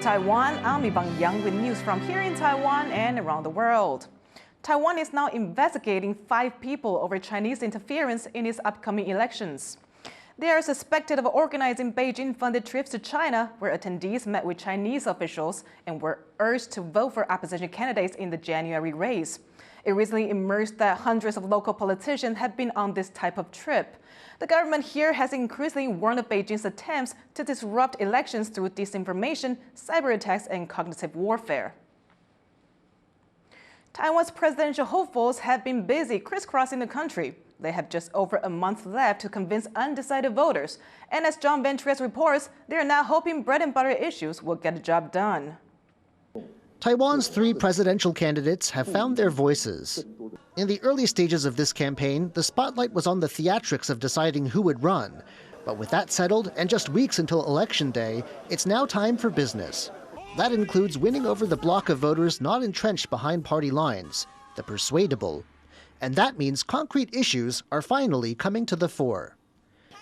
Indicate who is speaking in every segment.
Speaker 1: Taiwan, I'm Yvonne with news from here in Taiwan and around the world. Taiwan is now investigating 5 people over Chinese interference in its upcoming elections. They are suspected of organizing Beijing-funded trips to China, where attendees met with Chinese officials and were urged to vote for opposition candidates in the January race. It recently emerged that hundreds of local politicians had been on this type of trip. The government here has increasingly warned of Beijing's attempts to disrupt elections through disinformation, cyber attacks, and cognitive warfare. Taiwan's presidential hopefuls have been busy crisscrossing the country. They have just over a month left to convince undecided voters. And as John Ventres reports, they are now hoping bread and butter issues will get the job done.
Speaker 2: Taiwan's 3 presidential candidates have found their voices. In the early stages of this campaign, the spotlight was on the theatrics of deciding who would run. But with that settled, and just weeks until Election Day, it's now time for business. That includes winning over the bloc of voters not entrenched behind party lines, the persuadable. And that means concrete issues are finally coming to the fore.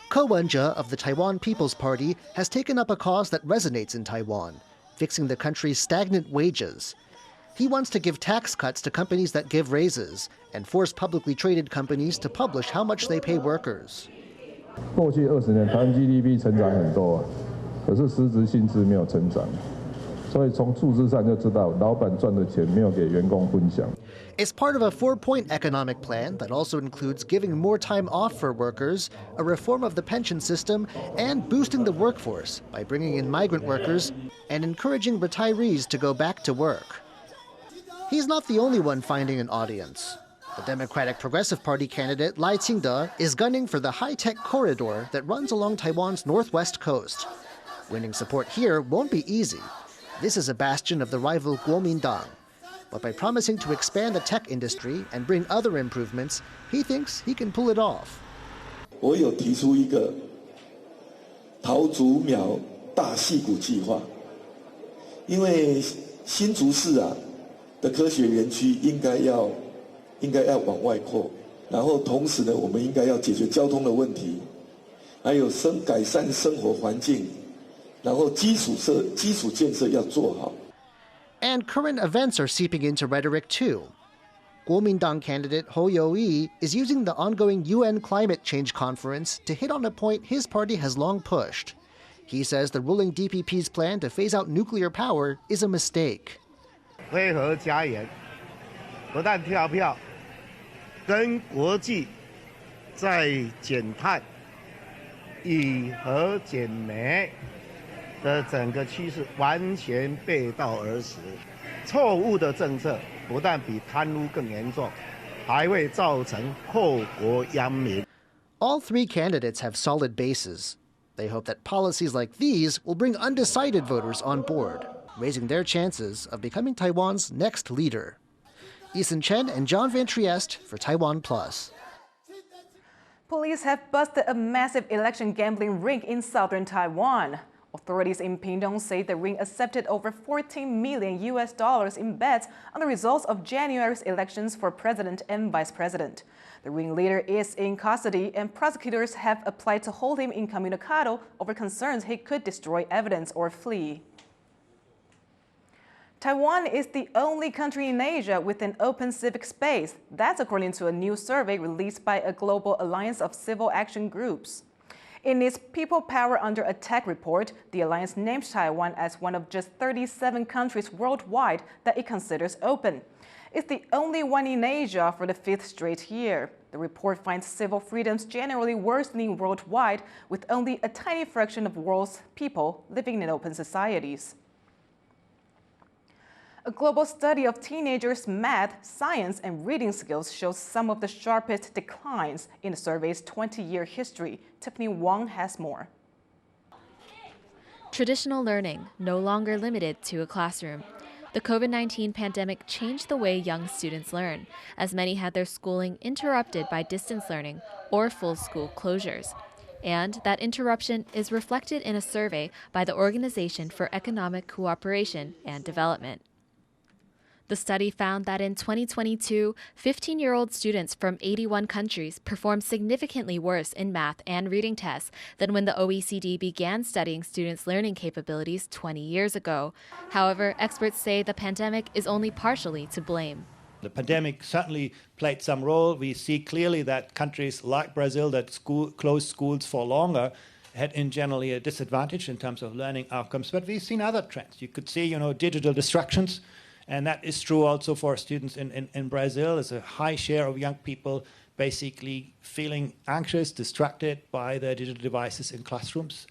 Speaker 2: Ko Wen-je of the Taiwan People's Party has taken up a cause that resonates in Taiwan, fixing the country's stagnant wages. He wants to give tax cuts to companies that give raises and force publicly traded companies to publish how much they pay workers.
Speaker 3: 过去20年，台湾 GDP 成长很多，可是实质薪资没有成长，所以从数字上就知道，老板赚的钱没有给员工分享。
Speaker 2: It's part of a 4-point economic plan that also includes giving more time off for workers, a reform of the pension system, and boosting the workforce by bringing in migrant workers and encouraging retirees to go back to work. He's not the only one finding an audience. The Democratic Progressive Party candidate Lai Ching-te is gunning for the high-tech corridor that runs along Taiwan's northwest coast. Winning support here won't be easy. This is a bastion of the rival Kuomintang. But by promising to expand the tech industry and bring other improvements, he thinks he can pull it off.
Speaker 4: 我有提出一个桃竹苗大矽谷计划，因为新竹市的科学园区应该要往外扩，然后同时呢，我们应该要解决交通的问题，还有改善生活环境，然后基础建设要做好。
Speaker 2: And current events are seeping into rhetoric too. Kuomintang candidate Ho Yo-yi is using the ongoing UN climate change conference to hit on a point his party has long pushed. He says the ruling DPP's plan to phase out nuclear power is a mistake.
Speaker 5: 非核家园不但跳票，跟国际在减碳、以核减煤 的整个趋势完全背道而驰，错误的政策不但比贪污更严重，还会造成后国殃民。
Speaker 2: All 3 candidates have solid bases. They hope that policies like these will bring undecided voters on board, raising their chances of becoming Taiwan's next leader. Eason Chen and John Van Trieste for TaiwanPlus.
Speaker 1: Police have busted a massive election gambling ring in southern Taiwan. Authorities in Pingtung say the ring accepted over $14 million in bets on the results of January's elections for president and vice president. The ringleader is in custody, and prosecutors have applied to hold him incommunicado over concerns he could destroy evidence or flee. Taiwan is the only country in Asia with an open civic space. That's according to a new survey released by a global alliance of civil action groups. In its People Power Under Attack report, the alliance named Taiwan as one of just 37 countries worldwide that it considers open. It's the only one in Asia for the 5th straight year. The report finds civil freedoms generally worsening worldwide, with only a tiny fraction of the world's people living in open societies. A global study of teenagers' math, science, and reading skills shows some of the sharpest declines in the survey's 20-year history. Tiffany Wang has more.
Speaker 6: Traditional learning, no longer limited to a classroom. The COVID-19 pandemic changed the way young students learn, as many had their schooling interrupted by distance learning or full school closures. And that interruption is reflected in a survey by the Organization for Economic Cooperation and Development. The study found that in 2022, 15-year-old students from 81 countries performed significantly worse in math and reading tests than when the OECD began studying students' learning capabilities 20 years ago. However, experts say the pandemic is only partially to blame.
Speaker 7: The pandemic certainly played some role. We see clearly that countries like Brazil that closed schools for longer had in generally a disadvantage in terms of learning outcomes. But we've seen other trends. You could see, digital distractions. And that is true also for students in Brazil. There's a high share of young people basically feeling anxious, distracted by their digital devices in classrooms.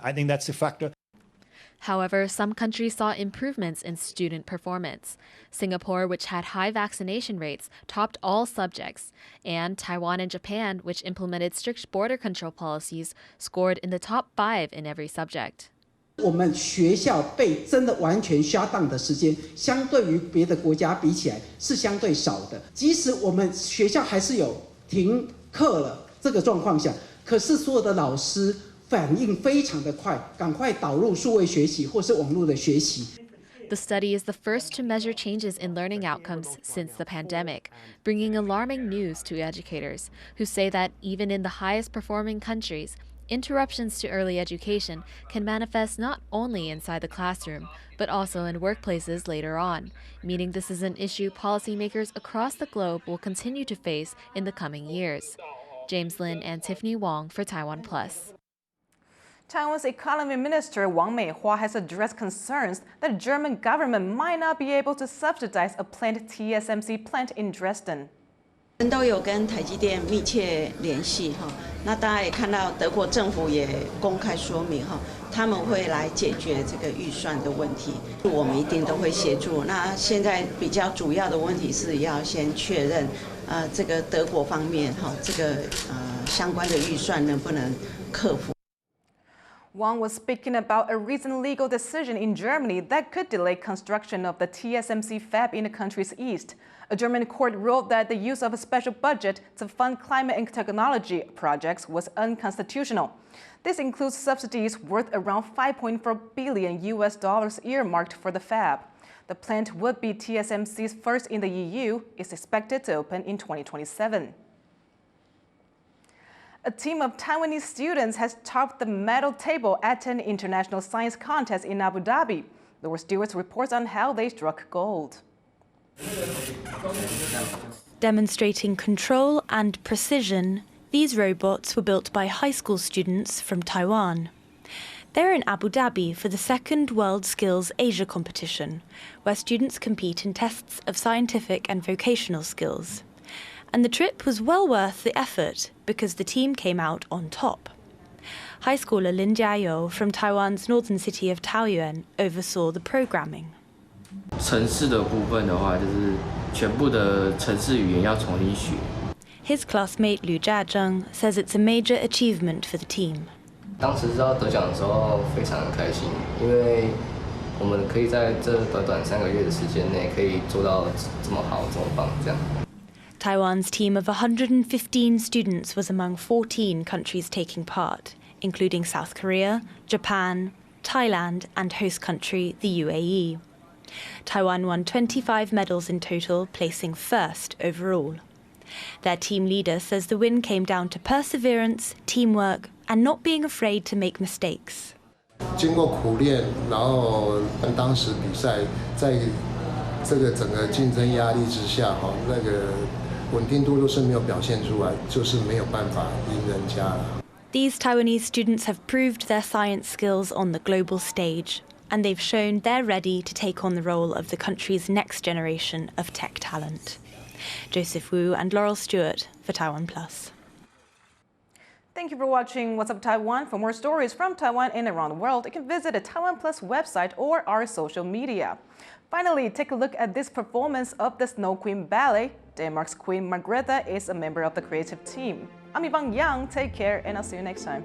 Speaker 7: I think that's a factor.
Speaker 6: However, some countries saw improvements in student performance. Singapore, which had high vaccination rates, topped all subjects. And Taiwan and Japan, which implemented strict border control policies, scored in the top 5 in every subject.
Speaker 8: 我们学校被真的完全shut down的时间，相对于别的国家比起来是相对少的。即使我们学校还是有停课了这个状况下，可是所有的老师反应非常的快，赶快导入数位学习或是网络的学习。
Speaker 6: The study is the first to measure changes in learning outcomes since the pandemic, bringing alarming news to educators, who say that even in the highest performing countries, interruptions to early education can manifest not only inside the classroom, but also in workplaces later on, meaning this is an issue policymakers across the globe will continue to face in the coming years. James Lin and Tiffany Wong for TaiwanPlus.
Speaker 1: Taiwan's Economy Minister Wang Meihua has addressed concerns that the German government might not be able to subsidize a planned TSMC plant in Dresden.
Speaker 9: 我们都有跟台积电密切联系哈，那大家也看到德国政府也公开说明哈，他们会来解决这个预算的问题，我们一定都会协助。那现在比较主要的问题是要先确认，这个德国方面哈，这个相关的预算能不能克服。
Speaker 1: Wang was speaking about a recent legal decision in Germany that could delay construction of the TSMC fab in the country's east. A German court ruled that the use of a special budget to fund climate and technology projects was unconstitutional. This includes subsidies worth around $5.4 billion earmarked for the fab. The plant would be TSMC's first in the EU, is expected to open in 2027. A team of Taiwanese students has topped the medal table at an international science contest in Abu Dhabi. Laura Stewart reports on how they struck gold.
Speaker 10: Demonstrating control and precision, these robots were built by high school students from Taiwan. They're in Abu Dhabi for the second WorldSkills Asia competition, where students compete in tests of scientific and vocational skills. And the trip was well worth the effort because the team came out on top. High schooler Lin Jiayou from Taiwan's northern city of Taoyuan oversaw the programming.
Speaker 11: 程式的部分的话，就是全部的程式语言要重新学。
Speaker 10: His classmate Liu Jiazheng says it's a major achievement for the team.
Speaker 11: 当时知道得奖的时候非常的开心，因为我们可以在这短短3个月的时间内可以做到这么好、这么棒这样。
Speaker 10: Taiwan's team of 115 students was among 14 countries taking part, including South Korea, Japan, Thailand, and host country, the UAE. Taiwan won 25 medals in total, placing first overall. Their team leader says the win came down to perseverance, teamwork, and not being afraid to make mistakes.
Speaker 12: 经过苦练，然后当时比赛在这个整个竞争压力之下，那个稳定度都是没有表现出来，就是没有办法赢人家了。
Speaker 10: These Taiwanese students have proved their science skills on the global stage, and they've shown they're ready to take on the role of the country's next generation of tech talent. Joseph Wu and Laurel Stewart for TaiwanPlus.
Speaker 1: Thank you for watching What's Up Taiwan. For more stories from Taiwan and around the world, you can visit the TaiwanPlus website or our social media. Finally, take a look at this performance of the Snow Queen Ballet. Denmark's Queen Margrethe is a member of the creative team. I'm Yvonne Yang. Take care, and I'll see you next time.